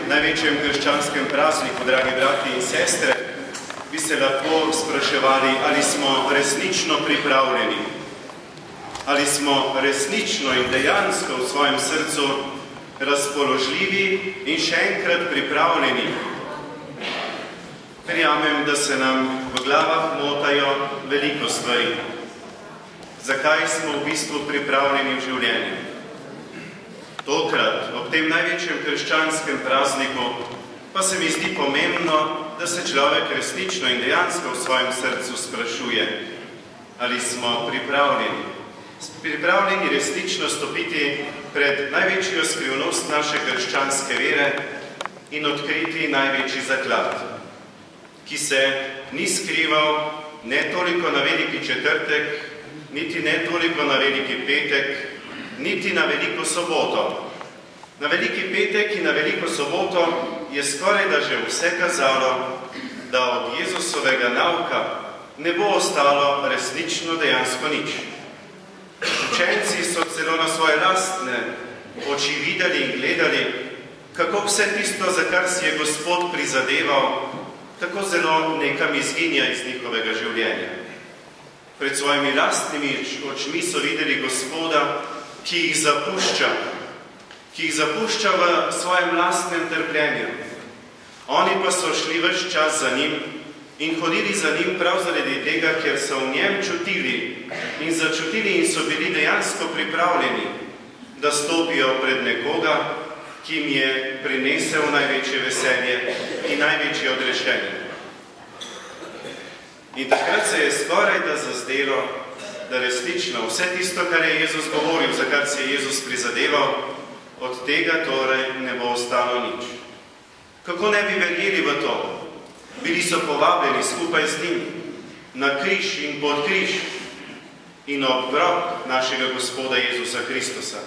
največjem krščanskem prazniku, dragi brati in sestre, bi se lahko spraševali, ali smo resnično pripravljeni, ali smo resnično in dejansko v svojem srcu razpoložljivi in še enkrat pripravljeni. Verjamem, da se nam v glavah motajo veliko stvari. Zakaj smo v bistvu pripravljeni v življenju? Tokrat, ob tem največjem krščanskem prazniku, pa se mi zdi pomembno, da se človek resnično in dejansko v svojem srcu sprašuje, ali smo pripravljeni. Pripravljeni resnično stopiti pred največjo skrivnost naše krščanske vere in odkriti največji zaklad, ki se ni skrival ne toliko na veliki četrtek, niti ne toliko na veliki petek, niti na veliko soboto. Na veliki petek in na veliko soboto je skoraj da že vse kazalo, da od Jezusovega nauka ne bo ostalo resnično dejansko nič. Učenci so celo na svoje lastne oči videli in gledali, kako vse tisto, za kar si je Gospod prizadeval, tako zelo nekam izginja iz njihovega življenja. Pred svojimi lastnimi očmi so videli Gospoda, ki jih zapušča v svojem lastnem trpljenju. Oni pa so šli ves čas za njim in hodili za njim prav zaradi tega, ker so v njem čutili in začutili in so bili dejansko pripravljeni, da stopijo pred nekoga, ki jim je prinesel največje veselje in največje odrešenje. In takrat se je skoraj da zazdelo, da resnično vse tisto, kar je Jezus govoril, za kar si je Jezus prizadeval, od tega torej ne bo ostalo nič. Kako ne bi verjeli v to? Bili so povabljeni skupaj z njim na križ in pod križ in ob grob našega Gospoda Jezusa Kristusa.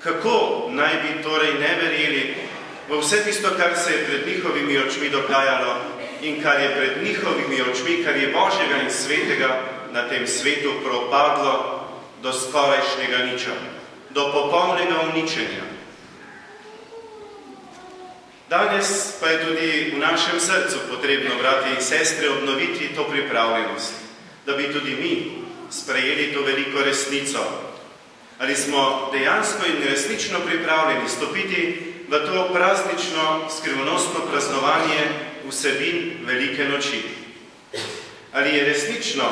Kako naj bi torej ne verjeli v vse tisto, kar se je pred njihovimi očmi dogajalo in kar je pred njihovimi očmi, kar je Božjega in svetega na tem svetu propadlo do skorajšnjega niča, do popolnega uničenja. Danes pa je tudi v našem srcu potrebno, brati in sestre, obnoviti to pripravljenost, da bi tudi mi sprejeli to veliko resnico. Ali smo dejansko in resnično pripravljeni stopiti v to praznično, skrivnostno praznovanje vsebin velike noči? Ali je resnično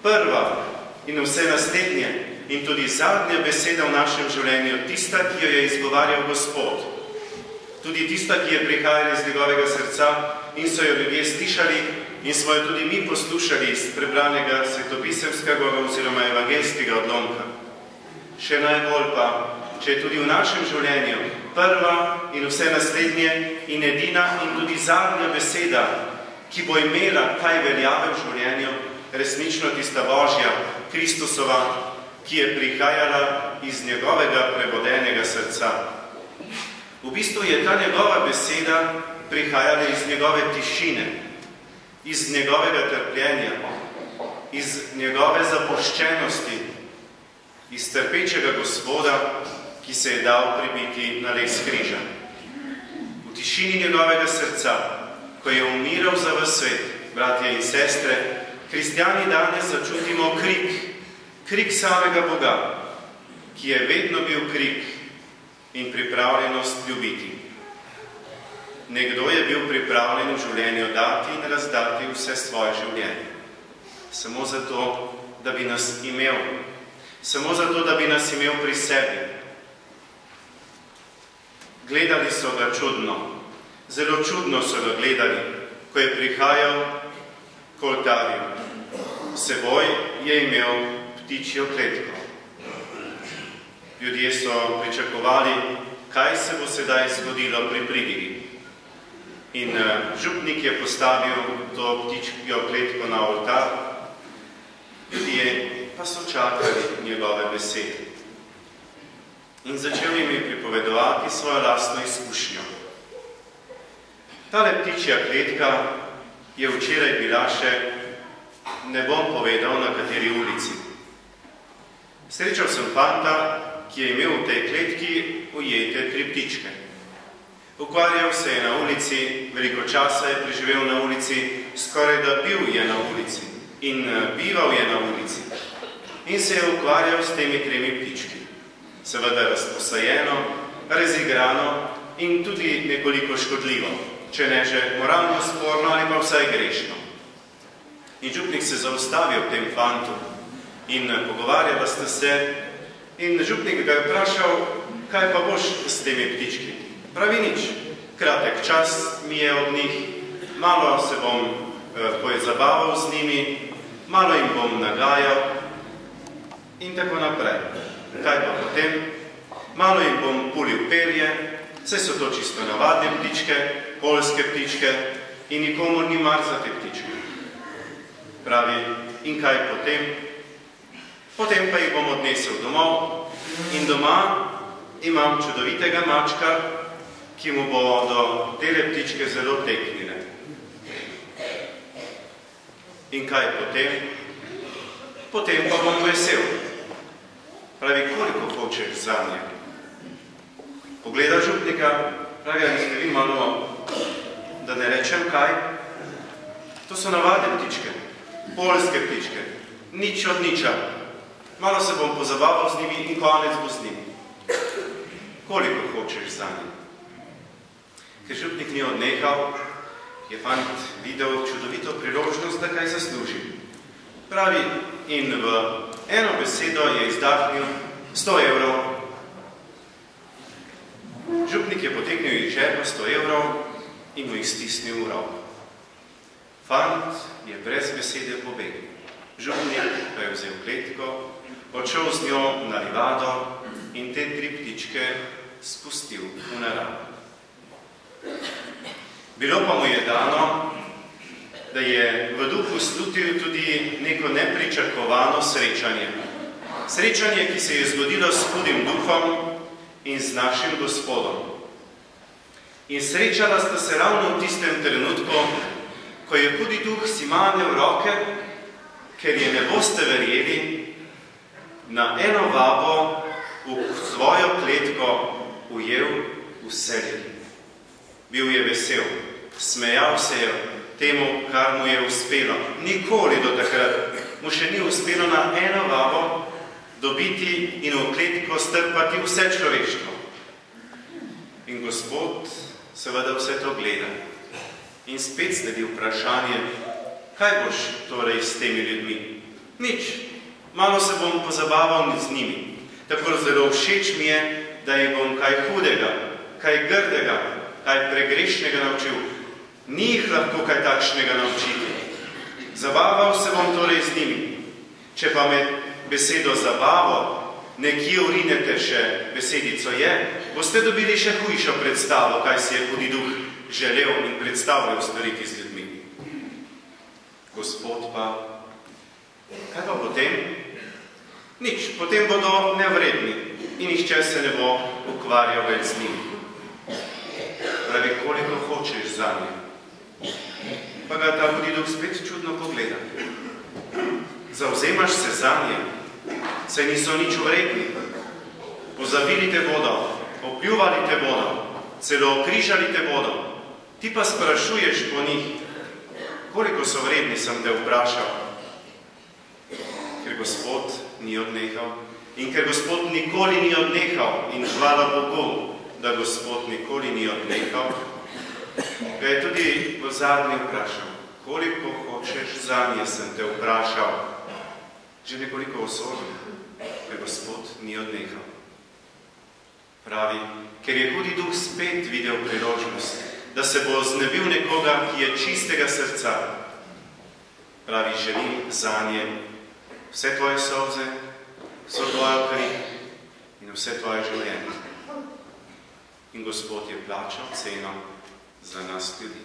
prva in vse naslednje in tudi zadnja beseda v našem življenju tista, ki jo je izgovarjal Gospod? Tudi tista, ki je prihajala iz njegovega srca in so jo ljudje slišali in smo jo tudi mi poslušali iz prebranega svetopisemskega oziroma evangelskega odlomka. Še najbolj pa, če je tudi v našem življenju prva in vse naslednje in edina in tudi zadnja beseda, ki bo imela kaj veljave v življenju, resnično tista Božja, Kristusova, ki je prihajala iz njegovega prebodenega srca. V bistvu je ta njegova beseda prihajala iz njegove tišine, iz njegovega trpljenja, iz njegove zapuščenosti, iz trpečega Gospoda, ki se je dal pribiti na les križa. V tišini njegovega srca, ko je umiral za ves svet, bratje in sestre, kristjani danes začutimo krik samega Boga, ki je vedno bil krik in pripravljenost ljubiti. Nekdo je bil pripravljen v življenju dati in razdati vse svoje življenje. Samo zato, da bi nas imel. Samo zato, da bi nas imel pri sebi. Gledali so ga čudno. Zelo čudno so ga gledali, ko je prihajal k oltarju. Seboj je imel ptičjo kletko. Ljudje so pričakovali, kaj se bo sedaj zgodilo pri pridigi. In župnik je postavil to ptičjo kletko na oltar, ljudje pa so čakali njegove besede. In začel jim je pripovedovati svojo lastno izkušnjo. Tale ptičja kletka je včeraj bila še, ne bom povedal, na kateri ulici. Srečal sem fanta, ki je imel v tej kletki ujete 3 ptičke. Ukvarjal se je na ulici, veliko časa je preživel na ulici, skoraj da bil je na ulici in bival je na ulici. In se je ukvarjal s temi 3 ptički. Seveda razposajeno, razigrano in tudi nekoliko škodljivo, če ne že moralno sporno ali pa vsaj grešno. In župnik se zaustavi ob tem fantu in pogovarjala sta se in župnik ga je vprašal, kaj pa boš s temi ptički. Pravi nič, kratek čas mi je od njih, malo se bom zabaval z njimi, malo jim bom nagajal in tako naprej. Kaj pa potem? Malo jim bom pulil perje, saj so to čisto navadne ptičke, poljske ptičke in nikomor ni mar za te ptičke. Pravi, in kaj potem? Potem pa jih bom odnesel domov in doma imam čudovitega mačka, ki mu bodo tele ptičke zelo teknile. In kaj potem? Potem pa bom vesel. Pravi, koliko hočeš zanje? Pogleda župnika, pravi, ali ste vi malo, da ne rečem kaj? To so navadne ptičke, poljske ptičke, nič od niča. Malo se bom pozabaval z njimi in konec bo z njimi. Koliko hočeš zanje? Ker župnik ni odnehal, je fant videl čudovito priložnost, da kaj zasluži. Pravi, in v eno besedo je izdahnil 100 evrov. Župnik je potegnil iz žepa 100 evrov in mu jih stisnil v roko. Fant je brez besede pobegnil. Župnik pa je vzel kletko, odšel z njo na livado in te 3 ptičke spustil v naravo. Bilo pa mu je dano, da je v duhu slutil tudi neko nepričakovano srečanje. Srečanje, ki se je zgodilo s hudim duhom in z našim Gospodom. In srečala sta se ravno v tistem trenutku, ko je hudi duh Simanjev roke, ker je, ne boste verjeli, na eno vabo v svojo kletko ujel vse ljudi. Bil je vesel, smejal se je temu, kar mu je uspelo. Nikoli do takrat mu še ni uspelo na eno vabo dobiti in v kletko strpati vse človeštvo. In Gospod seveda vse to gleda. In spet sledi vprašanje, kaj boš torej s temi ljudmi? Nič. Malo se bom pozabaval z njimi. Tako zelo všeč mi je, da jih bom kaj hudega, kaj grdega, kaj pregrešnega naučil. Ni jih lahko kaj takšnega naučiti. Zabaval se bom torej z njimi. Če pa med besedo zabavo nekje urinete še besedico je, boste dobili še hujšo predstavo, kaj si je hudi duh želel in predstavljal storiti z ljudmi. Gospod pa, kaj pa potem? Nič, potem bodo nevredni in nihče se ne bo ukvarjal več z njimi. Pravi, koliko hočeš zanje? Pa ga ta hudi duh spet čudno pogleda. Zavzemaš se zanje, saj niso nič vredni. Pozabili te bodo, opljuvali te bodo, celo okrižali te bodo. Ti pa sprašuješ po njih, koliko so vredni, sem te vprašal. Ker Gospod ni odnehal in ker Gospod nikoli ni odnehal in hvala Bogu, da Gospod nikoli ni odnehal, ga je tudi v zadnji vprašal, koliko hočeš zanje, sem te vprašal. Že nekoliko osebno, ker Gospod ni odnehal. Pravi, ker je hudi duh spet videl priložnost, da se bo znebil nekoga, ki je čistega srca. Pravi, želim zanje vse tvoje solze, vso tvojo kri in vse tvoje življenje. In Gospod je plačal ceno za nas ljudi.